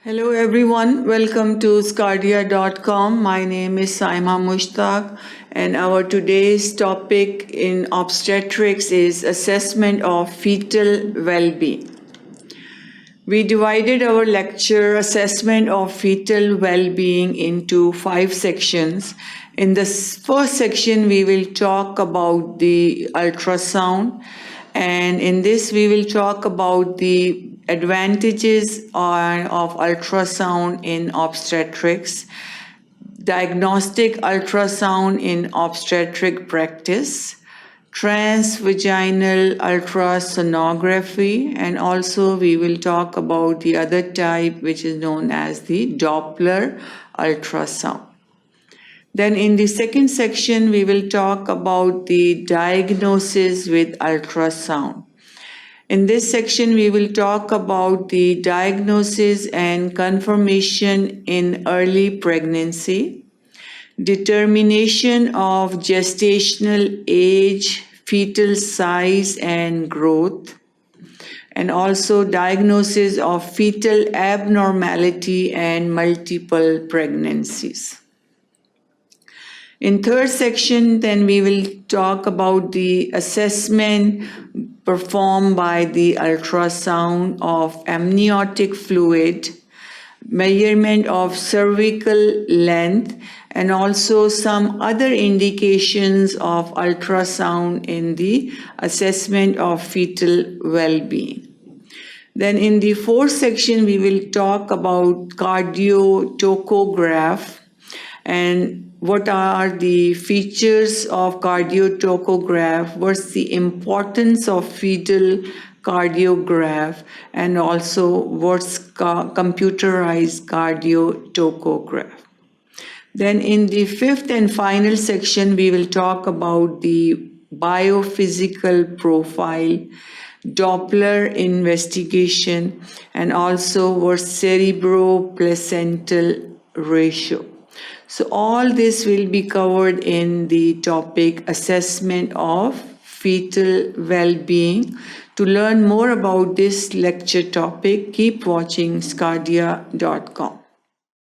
Hello everyone, welcome to sqadia.com. My name is Saima Mushtaq and our today's topic in obstetrics is assessment of fetal well-being. We divided our lecture assessment of fetal well-being into 5 sections. In the first section we will talk about the ultrasound, and in this we will talk about the advantages of ultrasound in obstetrics, diagnostic ultrasound in obstetric practice, transvaginal ultrasonography, and also we will talk about the other type which is known as the Doppler ultrasound. Then in the second section we will talk about the diagnosis with ultrasound. In this section, we will talk about the diagnosis and confirmation in early pregnancy, determination of gestational age, fetal size and growth, and also diagnosis of fetal abnormality and multiple pregnancies. In third section, then we will talk about the assessment performed by the ultrasound of amniotic fluid, measurement of cervical length, and also some other indications of ultrasound in the assessment of fetal well-being. Then in the fourth section, we will talk about cardiotocograph and what are the features of cardiotocograph, what's the importance of fetal cardiograph, and also what's computerized cardiotocograph. Then in the fifth and final section, we will talk about the biophysical profile, Doppler investigation, and also what's cerebroplacental ratio. So all this will be covered in the topic assessment of fetal well-being. To learn more about this lecture topic, keep watching sqadia.com.